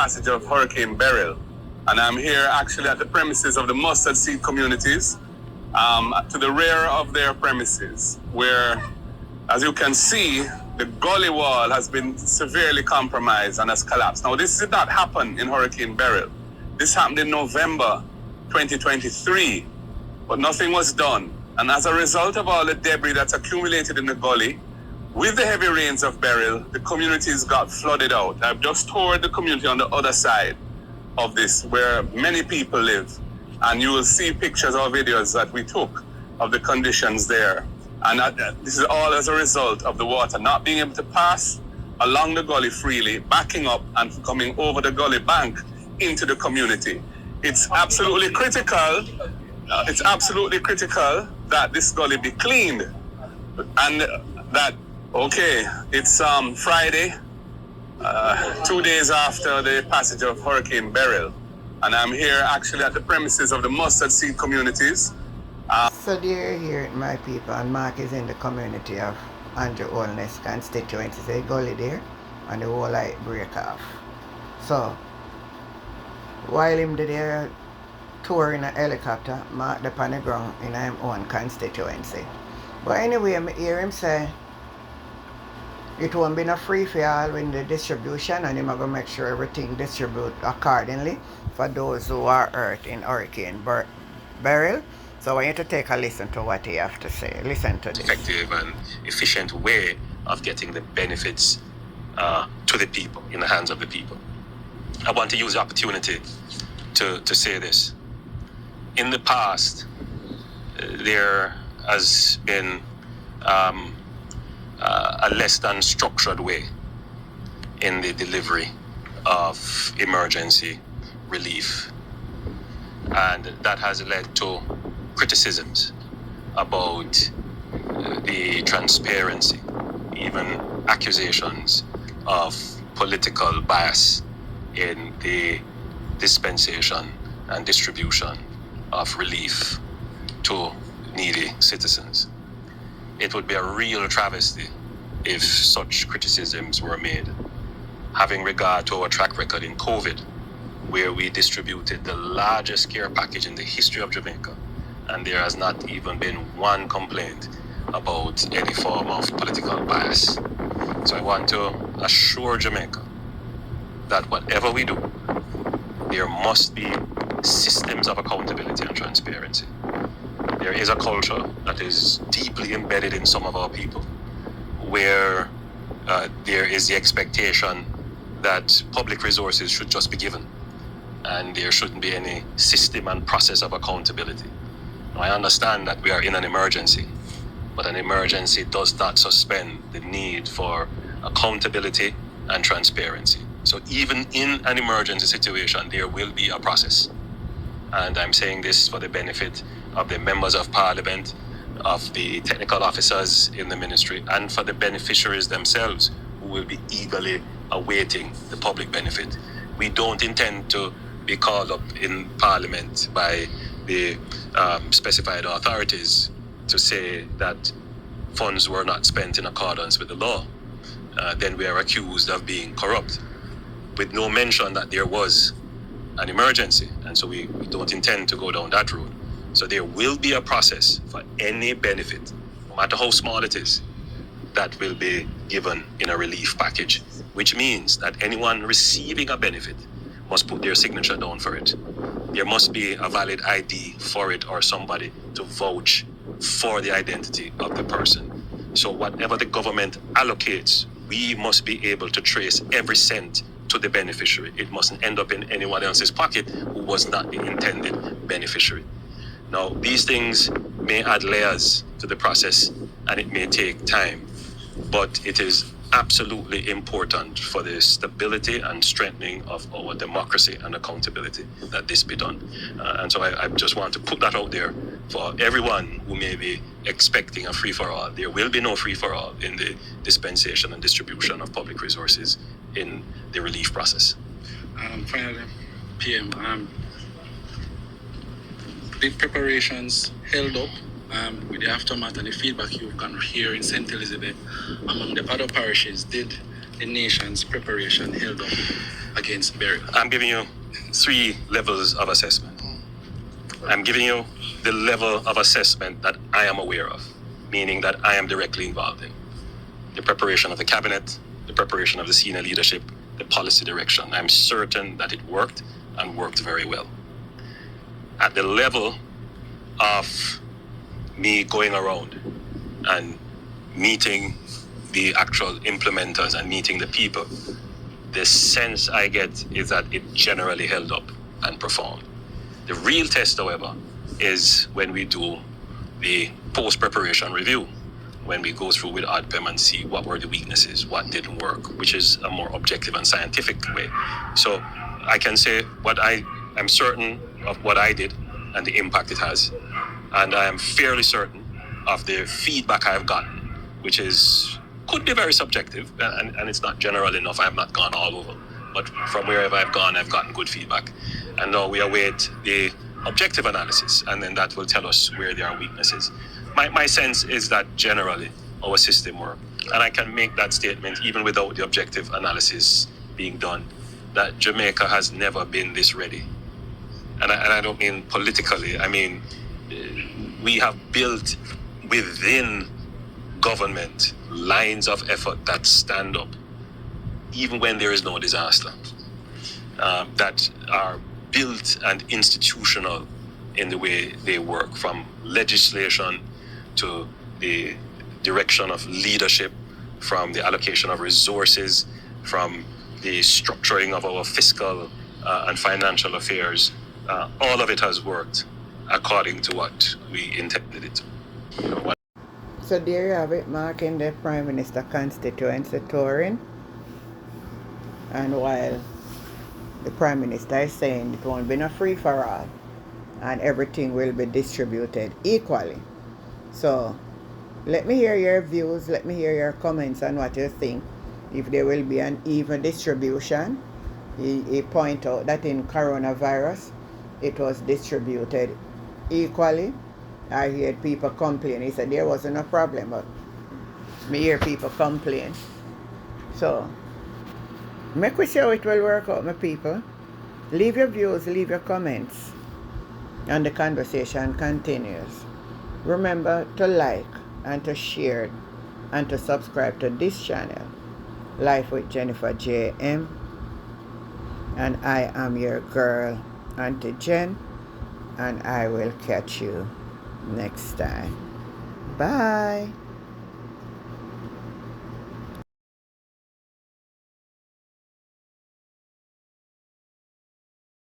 passage of Hurricane Beryl. And I'm here actually at the premises of the Mustard Seed communities, to the rear of their premises, where, as you can see, the Gully wall has been severely compromised and has collapsed. Now, this did not happen in Hurricane Beryl. This happened in November 2023, but nothing was done. And as a result of all the debris that's accumulated in the Gully, with the heavy rains of Beryl, the communities got flooded out. I've just toured the community on the other side of this, where many people live. And you will see pictures or videos that we took of the conditions there. And this is all as a result of the water not being able to pass along the Gully freely, backing up and coming over the Gully bank into the community. It's absolutely critical. It's absolutely critical that this Gully be cleaned. And that, okay, it's Friday, 2 days after the passage of Hurricane Beryl. And I'm here actually at the premises of the Mustard Seed communities. So there you hear it, my people, and Mark is in the community of Andrew Holiness constituency. They Gully there, and the whole light break off. So, while him there tour in a helicopter, Mark the on the ground in his own constituency. But anyway, I hear him say, it won't be no free for all in the distribution, and he's going to make sure everything distribute accordingly for those who are hurt in Hurricane Beryl. So I want you to take a listen to what he has to say. Listen to this. Effective and efficient way of getting the benefits to the people, in the hands of the people. I want to use the opportunity to say this. In the past, there has been a less than structured way in the delivery of emergency relief. And that has led to criticisms about the transparency, even accusations of political bias in the dispensation and distribution of relief to needy citizens. It would be a real travesty if such criticisms were made, having regard to our track record in COVID, where we distributed the largest care package in the history of Jamaica, and there has not even been one complaint about any form of political bias. So I want to assure Jamaica that whatever we do, there must be systems of accountability and transparency. There is a culture that is deeply embedded in some of our people, where there is the expectation that public resources should just be given, and there shouldn't be any system and process of accountability. Now, I understand that we are in an emergency, but an emergency does not suspend the need for accountability and transparency. So even in an emergency situation, there will be a process. And I'm saying this for the benefit of the members of parliament, of the technical officers in the ministry, and for the beneficiaries themselves, who will be eagerly awaiting the public benefit. We don't intend to be called up in parliament by the specified authorities to say that funds were not spent in accordance with the law. Then we are accused of being corrupt, with no mention that there was an emergency. And so we don't intend to go down that road. So there will be a process for any benefit, no matter how small it is, that will be given in a relief package, which means that anyone receiving a benefit must put their signature down for it. There must be a valid ID for it, or somebody to vouch for the identity of the person. So whatever the government allocates, we must be able to trace every cent to the beneficiary. It mustn't end up in anyone else's pocket who was not the intended beneficiary. Now, these things may add layers to the process, and it may take time, but it is absolutely important for the stability and strengthening of our democracy and accountability that this be done. And so I just want to put that out there for everyone who may be expecting a free-for-all. There will be no free-for-all in the dispensation and distribution of public resources in the relief process. Finally, PM, the preparations held up with the aftermath and the feedback you can hear in St. Elizabeth among the other parishes. Did the nation's preparation held up? against burial? I'm giving you 3 levels of assessment. I'm giving you the level of assessment that I am aware of, meaning that I am directly involved in. The preparation of the cabinet, the preparation of the senior leadership, the policy direction. I'm certain that it worked and worked very well. At the level of me going around and meeting the actual implementers and meeting the people, the sense I get is that it generally held up and performed. The real test, however, is when we do the post-preparation review, when we go through with ADPEM and see what were the weaknesses, what didn't work, which is a more objective and scientific way. So I can say I'm certain of what I did and the impact it has. And I am fairly certain of the feedback I've gotten, which could be very subjective, and it's not general enough. I have not gone all over. But from wherever I've gone, I've gotten good feedback. And now we await the objective analysis, and then that will tell us where there are weaknesses. My sense is that generally our system works. And I can make that statement even without the objective analysis being done, that Jamaica has never been this ready. And I don't mean politically. I mean, we have built within government lines of effort that stand up even when there is no disaster, that are built and institutional in the way they work, from legislation to the direction of leadership, from the allocation of resources, from the structuring of our fiscal and financial affairs. All of it has worked according to what we intended it to. So there you have it, marking the Prime Minister constituency touring. And while the Prime Minister is saying it won't be a free-for-all and everything will be distributed equally. So let me hear your views, let me hear your comments on what you think. If there will be an even distribution. He point out that in coronavirus it was distributed equally. I heard people complain. He said there wasn't a problem, but me hear people complain. So make we see how it will work out, my people. Leave your views, leave your comments, and the conversation continues. Remember to like and to share and to subscribe to this channel, Life with Jennifer JM. And I am your girl, Auntie Jen, and I will catch you next time. Bye.